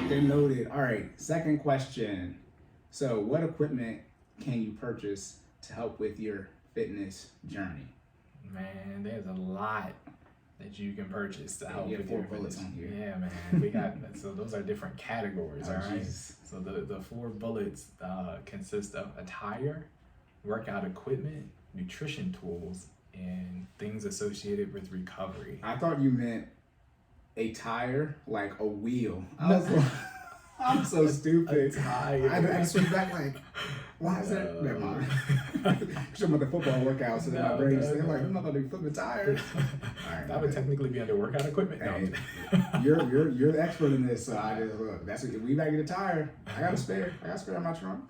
locked and loaded. All right, second question. So, what equipment can you purchase to help with your fitness journey? Man, there's a lot that you can purchase to help You have with 4 your bullets fitness. on here. Yeah, man. We got so those are different categories, Oh, all right? Jesus. So the 4 bullets consist of attire, workout equipment, nutrition tools, and things associated with recovery. I thought you meant a tire, like a wheel. I was like, I'm so stupid. Attire. I switched back like, why is that? Never mind. Because I'm at the football workout, so then my brain's saying like, I'm not gonna be flipping tires. All right, That would technically be under workout equipment. Hey, No. you're the expert in this, so I just look. That's if we back get a tire. I got a spare in my trunk.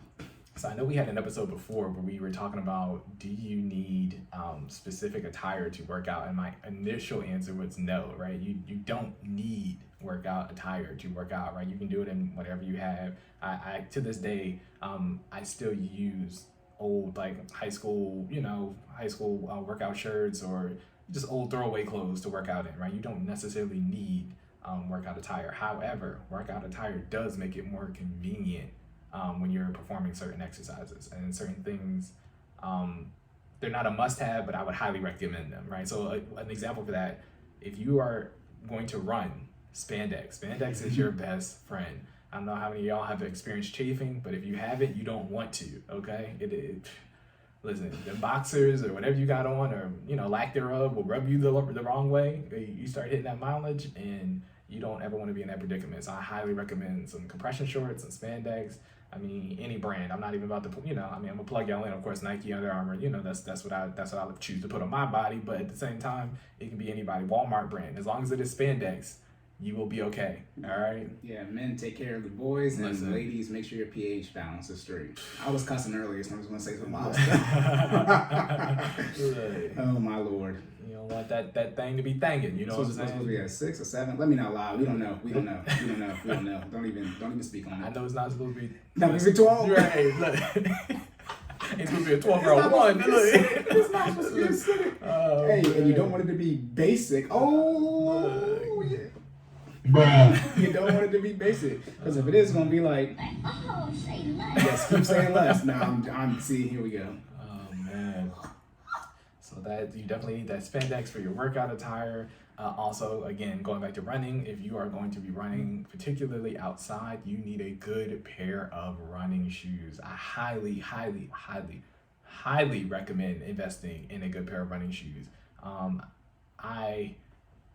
So I know we had an episode before where we were talking about, do you need specific attire to work out? And my initial answer was no, right? You don't need workout attire to work out, right? You can do it in whatever you have. I to this day, I still use old like high school workout shirts or just old throwaway clothes to work out in, right? You don't necessarily need workout attire. However, workout attire does make it more convenient when you're performing certain exercises and certain things. They're not a must-have, but I would highly recommend them, right? So an example for that, if you are going to run, spandex is your best friend. I don't know how many of y'all have experienced chafing, but if you haven't, you don't want to, okay? Listen, the boxers or whatever you got on, or lack thereof, will rub you the wrong way. You start hitting that mileage, and you don't ever want to be in that predicament. So I highly recommend some compression shorts and spandex. I mean, any brand. I'm not even about to, I'm gonna plug y'all in. Of course, Nike, Under Armour. That's what I would choose to put on my body. But at the same time, it can be anybody. Walmart brand. As long as it is spandex, you will be okay. All right. Yeah, men take care of the boys, and Listen. Ladies make sure your pH balance is straight. I was cussing earlier, so I'm just gonna say some wild stuff. Oh my lord. You don't want that thing to be thanking. You know what I'm saying? Supposed to be at 6 or 7. Let me not lie. We don't know. Don't even speak on I it. know it's not supposed to be. Not even 12. Right. Look. It's supposed to be a 12-year-old one. It's not supposed to be acidic. Oh, Hey, man. and you don't want it to be basic. Oh, yeah. Bruh. You don't want it to be basic, because if it is, gonna be like, Oh, say less. yes, keep saying less. Now I'm see. Here we go. Oh man. So that you definitely need that spandex for your workout attire. Also, again, going back to running, if you are going to be running, particularly outside, you need a good pair of running shoes. I highly recommend investing in a good pair of running shoes.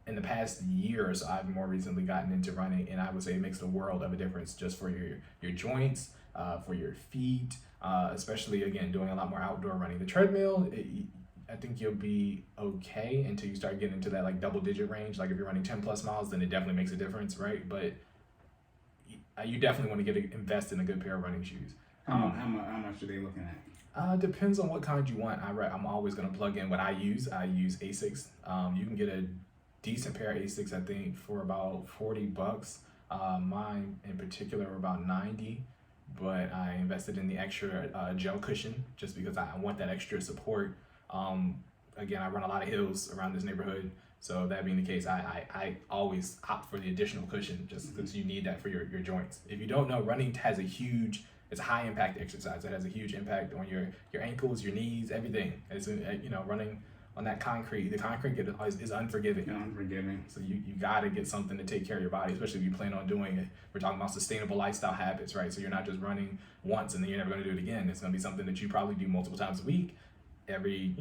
In the past year or so, I've more recently gotten into running, and I would say it makes a world of a difference just for your joints, for your feet, especially, again, doing a lot more outdoor running. The treadmill, I think you'll be okay until you start getting into that like double-digit range. Like if you're running 10 plus miles, then it definitely makes a difference, right? But you definitely want to invest in a good pair of running shoes. How much are they looking at? Depends on what kind you want. I'm always going to plug in what I use. I use Asics. You can get a decent pair of Asics, I think, for about $40. Mine in particular are about $90, but I invested in the extra gel cushion just because I want that extra support. Again, I run a lot of hills around this neighborhood, so that being the case, I always opt for the additional cushion just because you need that for your joints. If you don't know, running has it's a high impact exercise. It has a huge impact on your ankles, your knees, everything. It's running on that concrete. The concrete is unforgiving. Unforgiving. So you got to get something to take care of your body, especially if you plan on doing it. We're talking about sustainable lifestyle habits, right? So you're not just running once and then you're never going to do it again. It's going to be something that you probably do multiple times a week, every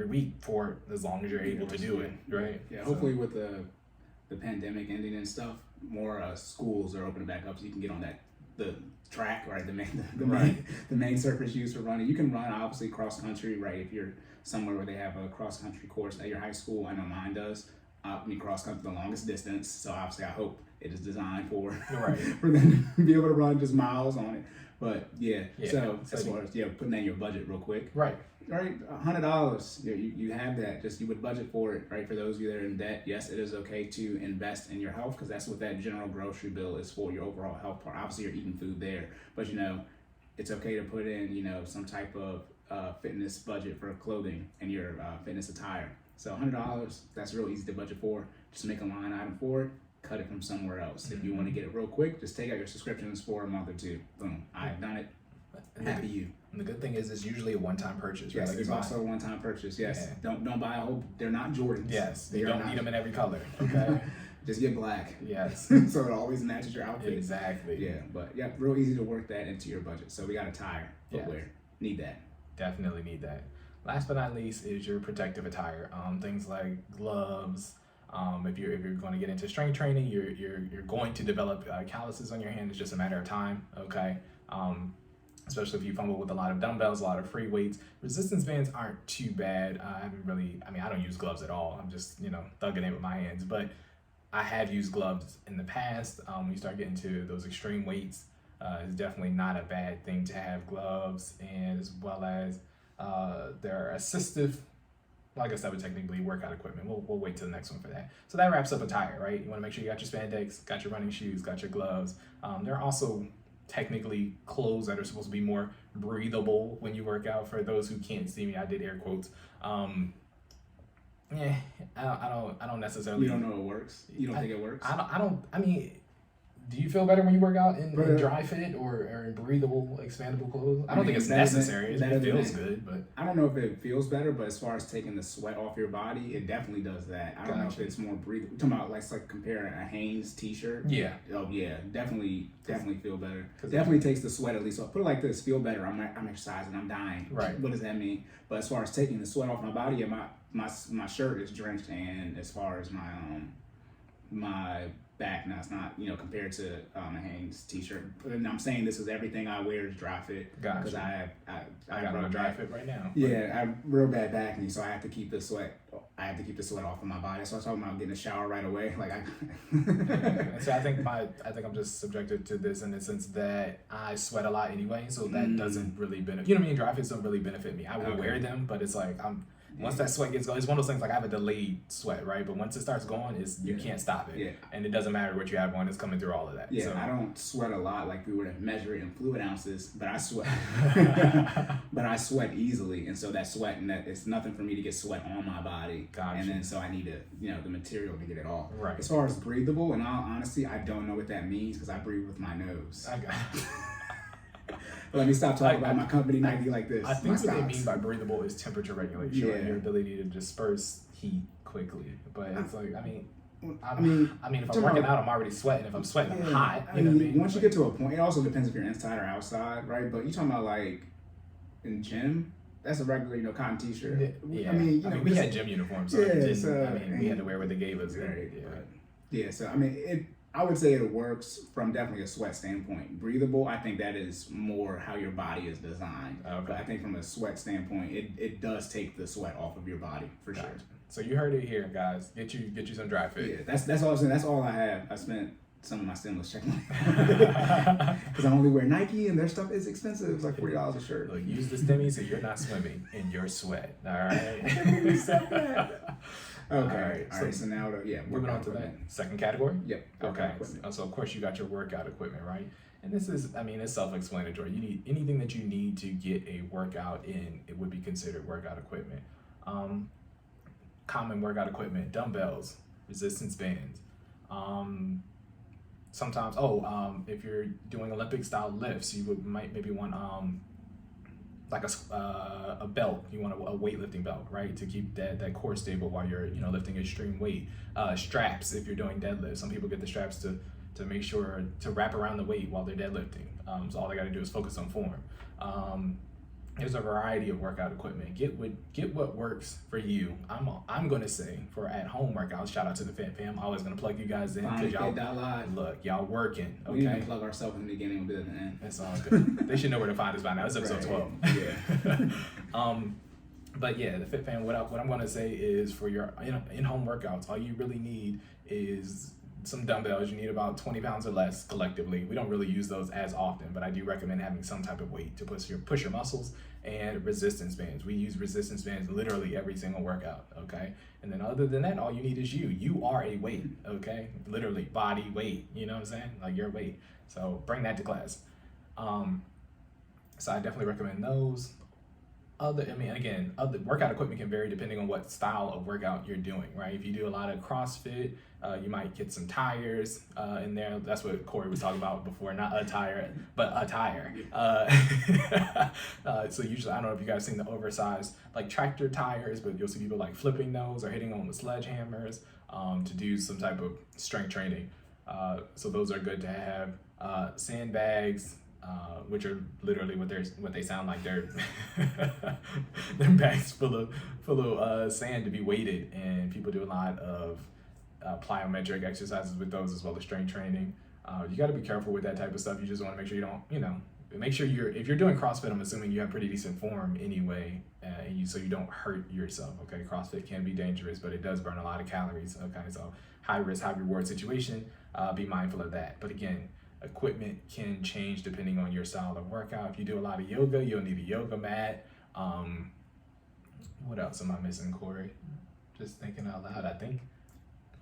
week for as long as you're able to do it, right? Yeah. Hopefully with the pandemic ending and stuff, more schools are opening back up, so you can get on the track, right? The main surface used for running. You can run obviously cross country, right? If you're somewhere where they have a cross country course at your high school. I know mine does. Cross country the longest distance, so obviously I hope it is designed for for them to be able to run just miles on it. But yeah. So as far as putting that in your budget real quick, right, $100. You have that. Just you would budget for it, right? For those of you that are in debt, yes, it is okay to invest in your health, because that's what that general grocery bill is for, your overall health part. Obviously, you're eating food there, but it's okay to put in some type of fitness budget for clothing and your fitness attire. So $100, that's real easy to budget for. Just make a line item for it. cut it from somewhere else. If you want to get it real quick, just take out your subscriptions for a month or two. Boom, I've done it. Happy you. And the good thing is, it's usually a one-time purchase. Yes, right? it's also a one-time purchase. Yes, don't buy a whole. They're not Jordans. Yes, they you don't need them in every color. Okay. Just get black. Yes. So it always matches your outfit. Exactly. Yeah, but yeah, real easy to work that into your budget. So we got attire, footwear. Need that. Definitely need that. Last but not least is your protective attire. Things like gloves. If you're going to get into strength training, you're going to develop calluses on your hand. It's just a matter of time. Okay. Especially if you fumble with a lot of dumbbells, a lot of free weights. Resistance bands aren't too bad. I don't use gloves at all. I'm just, thugging it with my hands. But I have used gloves in the past. When you start getting to those extreme weights, it's definitely not a bad thing to have gloves, and as well as there are assistive, like I said, with technically workout equipment. We'll wait till the next one for that. So that wraps up attire, right? You want to make sure you got your spandex, got your running shoes, got your gloves. There are also technically clothes that are supposed to be more breathable when you work out. For those who can't see me, I did air quotes. I don't necessarily. You don't know it works. You don't think it works. I mean, do you feel better when you work out in dry fit or in breathable, expandable clothes? I don't think it's necessary. It feels good, but I don't know if it feels better. But as far as taking the sweat off your body, it definitely does that. I don't know if it's more breathable. We're talking about like comparing a Hanes t-shirt. Yeah. Oh yeah, definitely feel better. Definitely takes the sweat at least off. Put it like this: feel better. I'm exercising. I'm dying. Right. What does that mean? But as far as taking the sweat off my body, my shirt is drenched, and as far as my back now, it's not compared to a Hanes t-shirt. And I'm saying this is everything I wear is dry fit because I got my dry fit right now. Yeah, I have real bad back knee, so I have to keep the sweat. I have to keep the sweat off of my body. So I'm talking about getting a shower right away. So I think I'm just subjected to this in the sense that I sweat a lot anyway, so that doesn't really benefit. You know what I mean? Dry fits don't really benefit me. I will wear them, but it's like once that sweat gets going, it's one of those things like I have a delayed sweat, right? But once it starts going, you can't stop it. Yeah. And it doesn't matter what you have on, it's coming through all of that. Yeah, so. I don't sweat a lot like we were to measure it in fluid ounces, but I sweat. But I sweat easily, and so that sweat, and that it's nothing for me to get sweat on my body. Gotcha. And then so I need the material to get it off. Right. As far as breathable, in all honesty, I don't know what that means because I breathe with my nose. I got Let me stop talking about my company Nike like this. I think what they mean by breathable is temperature regulation, right? Your ability to disperse heat quickly. But it's like, if I'm working out, I'm already sweating. If I'm sweating, I'm hot. Once you get to a point, it also depends if you're inside or outside, right? But you're talking about like in gym, that's a regular, cotton t-shirt. Yeah. We had gym uniforms, so we had to wear what they gave us. Right. Yeah. So I would say it works from definitely a sweat standpoint. Breathable, I think that is more how your body is designed. Okay. But I think from a sweat standpoint, it does take the sweat off of your body for sure. So you heard it here, guys. Get you some dry fit. Yeah, that's all I'm saying. That's all I have. I spent some of my stimulus check because I only wear Nike and their stuff is expensive. It's like $40 a shirt. Look, use the stimmy so you're not swimming in your sweat. All right. Okay. All right. So now, moving on to that second category. Yep. Okay. So of course you got your workout equipment, right? And this is, it's self-explanatory. You need anything that you need to get a workout in. It would be considered workout equipment. Common workout equipment: dumbbells, resistance bands. Sometimes, if you're doing Olympic style lifts, you might maybe want like a belt. You want a weightlifting belt, right, to keep that core stable while you're lifting extreme weight. Straps if you're doing deadlifts. Some people get the straps to make sure to wrap around the weight while they're deadlifting. So all they got to do is focus on form. There's a variety of workout equipment. Get what works for you. I'm gonna say for at home workouts. Shout out to the Fit Fam. Always gonna plug you guys in because y'all working. Okay. We didn't plug ourselves in the beginning. We did at the end. It's all good. They should know where to find us by now. It's episode 12. Yeah. But yeah, the Fit Fam. What I'm gonna say is for your in-home workouts, all you really need is some dumbbells. You need about 20 pounds or less collectively. We don't really use those as often, but I do recommend having some type of weight to push your muscles, and resistance bands. We use resistance bands literally every single workout, okay? And then other than that, all you need is you. You are a weight, okay? Literally body weight, you know what I'm saying? Like your weight. So bring that to class. So I definitely recommend those. Other workout equipment can vary depending on what style of workout you're doing, right? If you do a lot of CrossFit, you might get some tires in there. That's what Cory was talking about before, not attire, but attire. So usually, I don't know if you guys seen the oversized like tractor tires, but you'll see people like flipping those or hitting them with sledgehammers to do some type of strength training. So those are good to have. Sandbags, which are literally what they sound like. They're bags full of sand to be weighted, and people do a lot of plyometric exercises with those as well as strength training. You got to be careful with that type of stuff. You just want to make sure you don't, make sure if you're doing CrossFit, I'm assuming you have pretty decent form anyway, so you don't hurt yourself. Okay, CrossFit can be dangerous, but it does burn a lot of calories. Okay, so high risk, high reward situation. Be mindful of that. But again, equipment can change depending on your style of workout. If you do a lot of yoga, you'll need a yoga mat. What else am I missing, Cory? Just thinking out loud. I think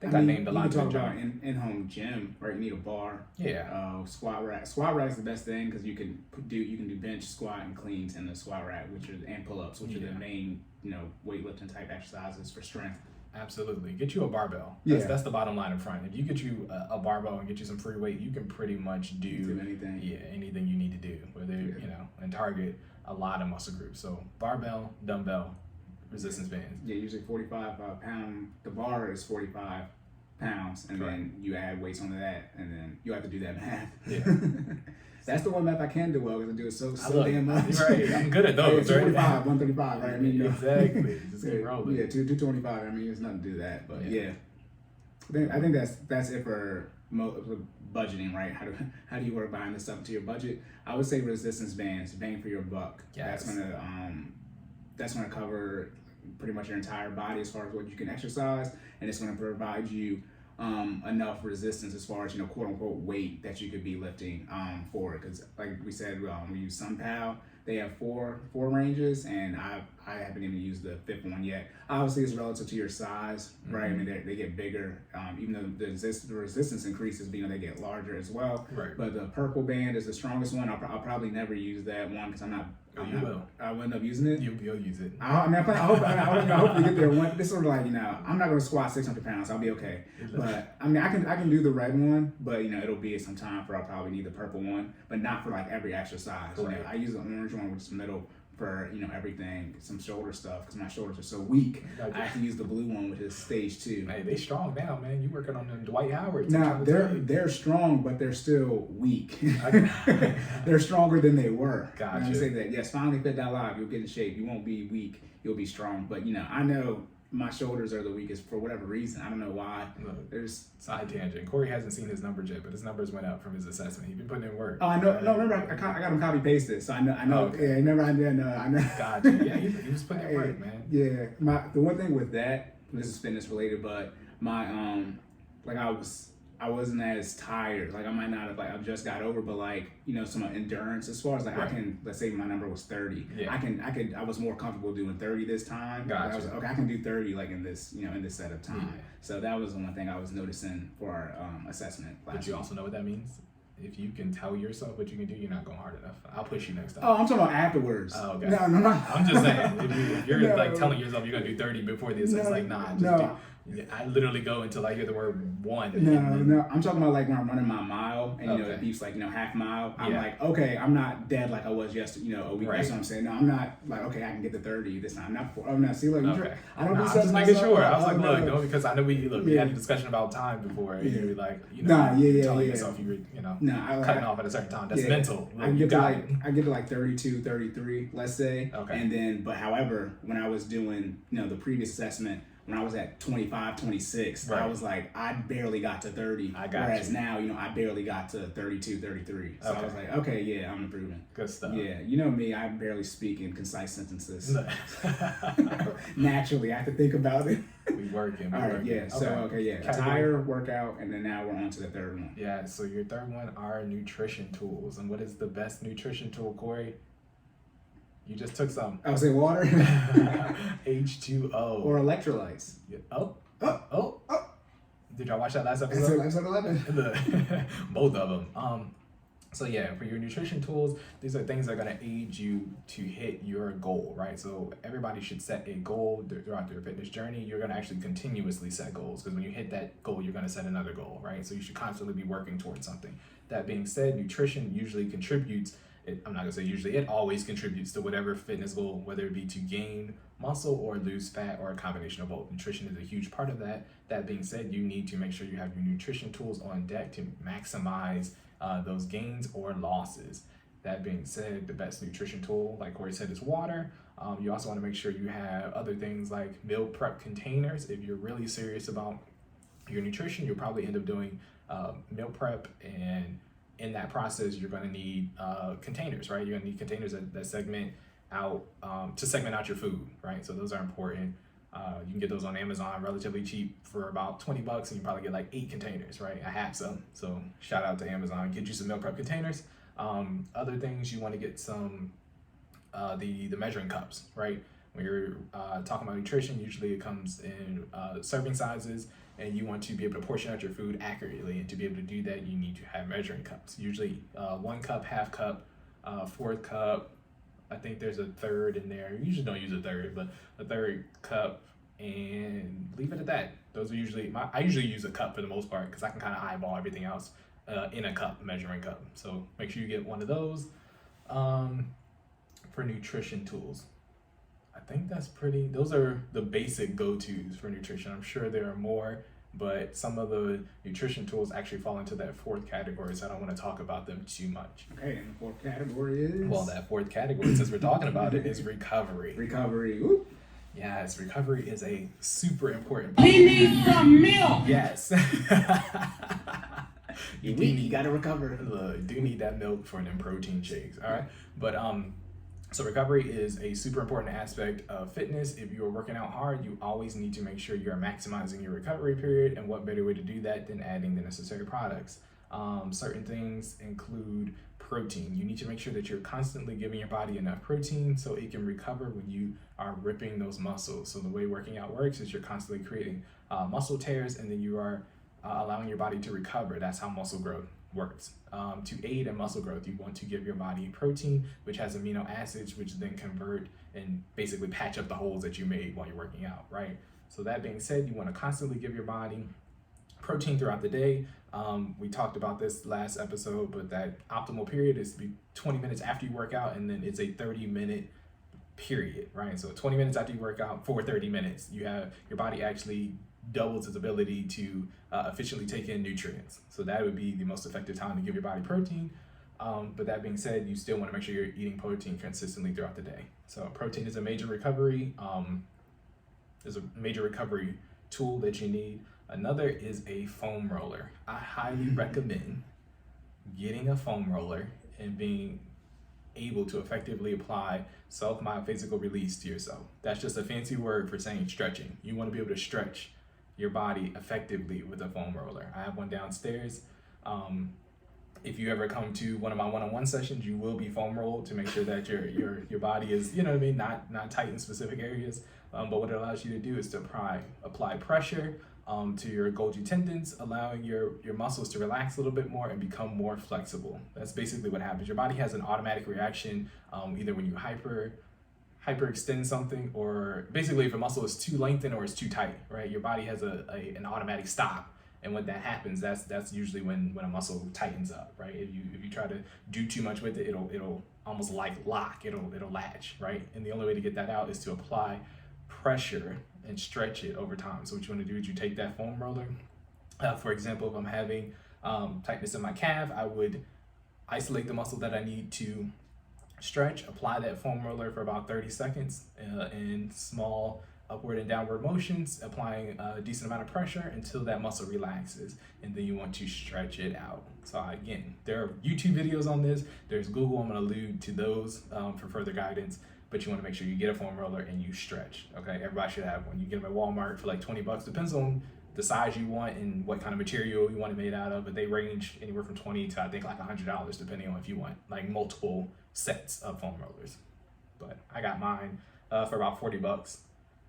I named a lot of them. You good can talk about in-home gym, right? You need a bar. Yeah. Squat rack. Squat rack is the best thing because you can do bench, squat, and cleans in the squat rack, and pull-ups, which are the main weightlifting type exercises for strength. Absolutely. Get you a barbell. That's the bottom line in front. If you get you a barbell and get you some free weight, you can pretty much do anything. Yeah, anything you need to do. Whether and target a lot of muscle groups. So barbell, dumbbell, resistance bands. Yeah, usually 45 pound. The bar is 45 pounds, and then you add weights onto that, and then you have to do that math. Yeah. That's the one math I can do well because I do it so damn much. Right, I'm good at those. 245, 135, right? I mean, exactly. Just keep rolling. Yeah, 225. I mean, there's nothing to do that, but I think that's it for budgeting, right? How do you work buying this stuff into your budget? I would say resistance bands, bang for your buck. Yes. That's gonna cover pretty much your entire body as far as what you can exercise, and it's gonna provide you enough resistance as far as quote unquote weight that you could be lifting for it. Because like we said, we use SunPal. They have four ranges, and I haven't even used the fifth one yet. Obviously, it's relative to your size, right? I mean, they get bigger, even though the resistance increases, they get larger as well. Right. But the purple band is the strongest one. I'll probably never use that one because I will end up using it. You'll use it. I hope you get there. This sort of like I'm not gonna squat 600 pounds. I'll be okay. But I mean, I can do the red one, but it'll be some time for I'll probably need the purple one, but not for like every exercise. Right. I use the orange one, which is middle for everything, some shoulder stuff because my shoulders are so weak. I have to use the blue one, which is stage 2. Hey, they strong now, man. You working on them Dwight Howard? Now they're strong, but they're still weak. They're stronger than they were. Gotcha. I say that. Yes, FinallyFit.live. You'll get in shape. You won't be weak. You'll be strong. But I know my shoulders are the weakest for whatever reason. I don't know why. Look, there's side tangent. Cory hasn't seen his numbers yet, but his numbers went up from his assessment. He's been putting in work. Oh, I know. No, remember I got him copy pasted, so I know. Oh, okay. Yeah, remember I know. Gotcha. Yeah, he was putting in work, man. Yeah, the one thing with that, this is fitness related, but my I wasn't as tired. Like I might not have I just got over, but some endurance as far as I can, let's say my number was 30. Yeah. I was more comfortable doing 30 this time. Gotcha. I was like, okay, I can do 30 in this set of time. Yeah. So that was the one thing I was noticing for our assessment. But you also know what that means? If you can tell yourself what you can do, you're not going hard enough. I'll push you next time. Oh, I'm talking about afterwards. Oh, okay. No. I'm just saying, if you're telling yourself you're gonna do 30 before the assessment, do. I literally go until I hear the word 1. No. I'm talking about when I'm running my mile and okay. it beeps half mile. I'm Yeah. Okay, I'm not dead like I was yesterday, a week. Right. That's what I'm saying. No, I'm not okay, I can get to 30 this time. I'm not. See, look, Okay. I don't. I'm just making sure. I was like, look, no, because I know we had a discussion about time before, and you were like, telling yourself you were, cutting off at a certain time. That's mental. I get to 32, 33, let's say. Okay. And then, but however, when I was doing, the previous assessment, when I was at 25, 26, right. I was I barely got to 30. Whereas now, I barely got to 32, 33. So I was like, okay, yeah, I'm improving. Good stuff. Yeah, me, I barely speak in concise sentences. Naturally, I have to think about it. We working. All right, yeah. So, attire, workout, and then now we're on to the third one. Yeah, so your third one are nutrition tools. And what is the best nutrition tool, Cory? You just took some. I would say water. H2O. Or electrolytes. Yeah. Oh. Did y'all watch that last episode? Episode 11. Both of them. So yeah, for your nutrition tools, these are things that are going to aid you to hit your goal, right? So everybody should set a goal throughout their fitness journey. You're going to actually continuously set goals, because when you hit that goal, you're going to set another goal, right? So you should constantly be working towards something. That being said, nutrition usually contributes, I'm not going to say usually, it always contributes to whatever fitness goal, whether it be to gain muscle or lose fat or a combination of both. Nutrition is a huge part of that. That being said, you need to make sure you have your nutrition tools on deck to maximize those gains or losses. That being said, the best nutrition tool, like Cory said, is water. You also want to make sure you have other things like meal prep containers. If you're really serious about your nutrition, you'll probably end up doing meal prep, and in that process, you're going to need containers, right? You're going to need containers that segment out to segment out your food, right? So those are important. You can get those on Amazon relatively cheap for about $20, and you probably get like 8 containers, right? I have some, so shout out to Amazon. Get you some meal prep containers. Other things, you want to get some the measuring cups, right? When you're talking about nutrition, usually it comes in serving sizes, and you want to be able to portion out your food accurately. And to be able to do that, you need to have measuring cups. Usually 1 cup, half cup, 4th cup. I think there's a third in there. You usually don't use a third, but a third cup, and leave it at that. Those are usually I usually use a cup for the most part, because I can kind of eyeball everything else in a cup, measuring cup. So make sure you get one of those. For nutrition tools, I think those are the basic go-tos for nutrition. I'm sure there are more, but some of the nutrition tools actually fall into that 4th category, so I don't want to talk about them too much. Okay, and the 4th category is? Well, that 4th category, since we're talking about it, is recovery. Recovery. Woo. Yes, recovery is a super important We need some milk. Yes. You gotta recover. Look, do need that milk for them protein shakes, all right? But so recovery is a super important aspect of fitness. If you're working out hard, you always need to make sure you're maximizing your recovery period, and what better way to do that than adding the necessary products. Certain things include protein. You need to make sure that you're constantly giving your body enough protein so it can recover when you are ripping those muscles. So the way working out works is you're constantly creating muscle tears, and then you are allowing your body to recover. That's how muscle growth works. To aid in muscle growth, you want to give your body protein, which has amino acids, which then convert and basically patch up the holes that you made while you're working out, right? So that being said, you want to constantly give your body protein throughout the day. We talked about this last episode, but that optimal period is to be 20 minutes after you work out, and then it's a 30-minute period, right? So 20 minutes after you work out for 30 minutes, you have your body actually doubles its ability to efficiently take in nutrients. So that would be the most effective time to give your body protein. But that being said, you still want to make sure you're eating protein consistently throughout the day. So protein is a major recovery tool that you need. Another is a foam roller. I highly recommend getting a foam roller and being able to effectively apply self-myophysical release to yourself. That's just a fancy word for saying stretching. You want to be able to stretch your body effectively with a foam roller. I have one downstairs. If you ever come to one of my one-on-one sessions, you will be foam rolled to make sure that your body is, not tight in specific areas. But what it allows you to do is to apply pressure to your Golgi tendons, allowing your muscles to relax a little bit more and become more flexible. That's basically what happens. Your body has an automatic reaction, either when you hyperextend something, or basically if a muscle is too lengthened or it's too tight, right? Your body has an automatic stop. And when that happens, that's usually when a muscle tightens up, right? If you try to do too much with it, it'll almost like lock, it'll latch, right? And the only way to get that out is to apply pressure and stretch it over time. So what you want to do is you take that foam roller. For example, if I'm having tightness in my calf, I would isolate the muscle that I need to stretch, apply that foam roller for about 30 seconds in small upward and downward motions, applying a decent amount of pressure until that muscle relaxes, and then you want to stretch it out. So again, there are YouTube videos on this. There's Google. I'm going to allude to those for further guidance, but you want to make sure you get a foam roller and you stretch. Okay, everybody should have one. You get them at Walmart for like $20. Depends on the size you want and what kind of material you want it made out of, but they range anywhere from $20 to I think like $100, depending on if you want like multiple sets of foam rollers. But I got mine for about $40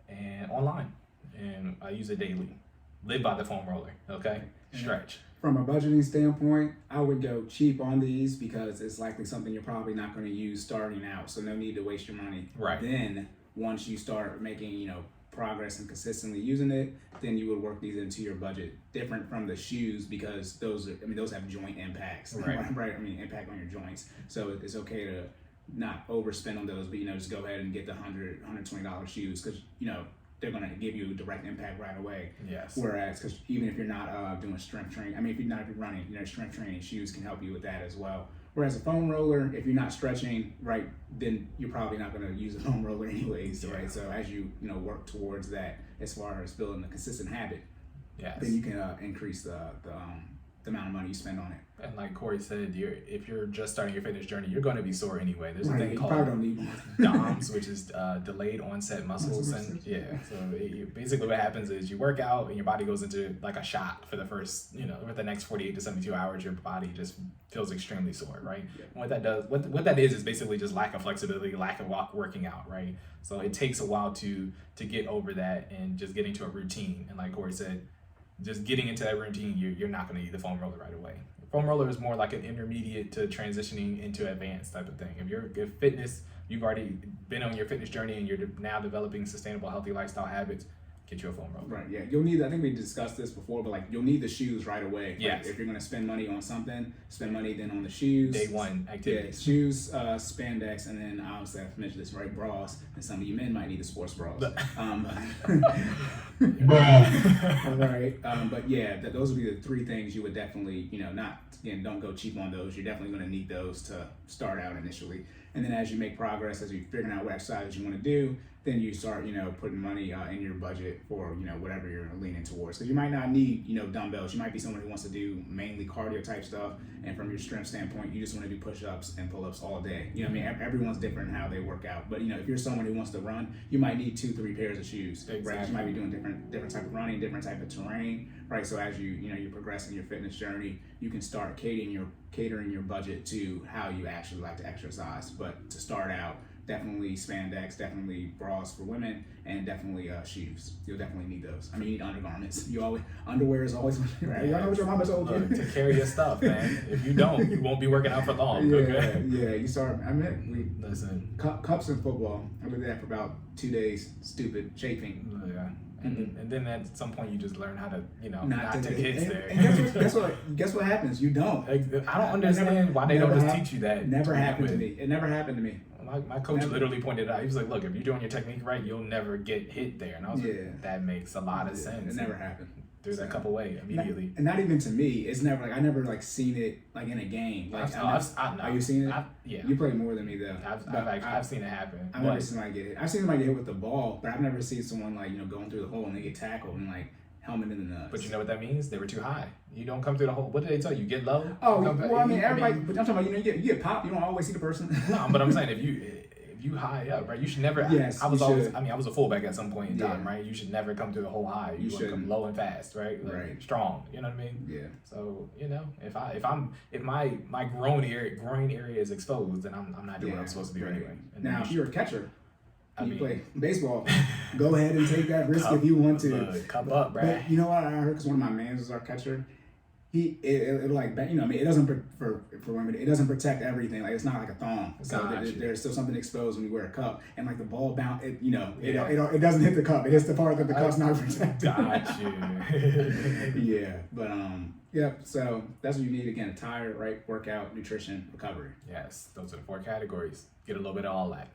and online, and I use it daily. live by the foam roller. Okay, stretch. From a budgeting standpoint, I would go cheap on these because it's likely something you're probably not going to use starting out. So no need to waste your money. Right. Then once you start making, progress and consistently using it, then you would work these into your budget. Different from the shoes because those have joint impacts. Right. Impact on your joints. So it's okay to not overspend on those, but just go ahead and get the $120 shoes because they're going to give you a direct impact right away. Yes. Whereas, because even if you're not doing strength training, if you're running, strength training shoes can help you with that as well. Whereas a foam roller, if you're not stretching, right, then you're probably not going to use a foam roller anyways, right? So as you work towards that, as far as building a consistent habit, then you can increase the amount of money you spend on it. And like Cory said, if you're just starting your fitness journey, you're going to be sore anyway. There's a thing you called probably don't need one. DOMS, which is delayed onset muscles. So basically what happens is you work out and your body goes into like a shot for the first, for the next 48 to 72 hours, your body just feels extremely sore, right? Yeah. And what that does, what that is basically just lack of flexibility, lack of working out, right? So it takes a while to get over that and just get into a routine. And like Cory said, just getting into that routine, you're not going to need the foam roller right away. Foam roller is more like an intermediate to transitioning into advanced type of thing. If fitness, you've already been on your fitness journey and you're now developing sustainable, healthy lifestyle habits, get you a foam roller. Right, yeah. You'll need, I think we discussed this before, but you'll need the shoes right away. Yes. If you're going to spend money on something, spend money then on the shoes. Day one activities. Yeah, shoes, spandex, and then obviously I have to mention this, right, bras. And some of you men might need the sports bras. Right. But yeah, those would be the three things you would definitely, don't go cheap on those. You're definitely going to need those to start out initially. And then as you make progress, as you're figuring out what exercises you want to do, then you start, putting money in your budget for, whatever you're leaning towards. Because you might not need, dumbbells. You might be someone who wants to do mainly cardio type stuff. And from your strength standpoint, you just want to do push-ups and pull-ups all day. Everyone's different in how they work out. But, if you're someone who wants to run, you might need 2-3 pairs of shoes. Exactly. Right? You might be doing different type of running, different type of terrain. Right. So as you progress in your fitness journey, you can start catering your budget to how you actually like to exercise. But to start out, definitely spandex, definitely bras for women, and definitely shoes. You'll definitely need those. You need undergarments. Underwear is always right. Y'all know what your mama told you. To carry your stuff, man. If you don't, you won't be working out for long. Yeah. You start. Listen. Cups in football. I did that for about 2 days. Stupid chafing. Yeah. And then at some point you just learn how to, not to get there. And guess what happens? You don't. I don't understand why they don't just teach you that. It never happened to me. It never happened to me. My coach literally pointed it out. He was like, look, if you're doing your technique right, you'll never get hit there. And I was like, that makes a lot of sense. It never happened. Threw that cup away immediately. And not even to me. It's never I never seen it in a game. Are you seen it? Yeah. You play more than me though. I've seen it happen. I've never seen somebody get hit. I've seen somebody get hit with the ball, but I've never seen someone going through the hole and they get tackled and helmet in the nuts. But you know what that means? They were too high. You don't come through the hole. What did they tell you? Get low? Oh, everybody. But I'm talking about you get popped. You don't always see the person. No, but I'm saying if you high up, right? You should never. Yes, I was a fullback at some point in time, right? You should never come through the whole high. You should come low and fast, right? Right. Strong. You know what I mean? Yeah. So if my groin area is exposed, then I'm not doing what I'm supposed to do anyway. And now, if you're a catcher, you play baseball, go ahead and take that risk if you want to. Cup up, right? But you know what I heard? Because one of my mans is our catcher. It doesn't for women. It doesn't protect everything. It's not like a thong. So there's still something exposed when you wear a cup, and the ball bounce. It doesn't hit the cup. It hits the part that the cup's not protected. Got you. Yeah, but So that's what you need again: attire, right? Workout, nutrition, recovery. Yes, those are the 4 categories. Get a little bit of all that.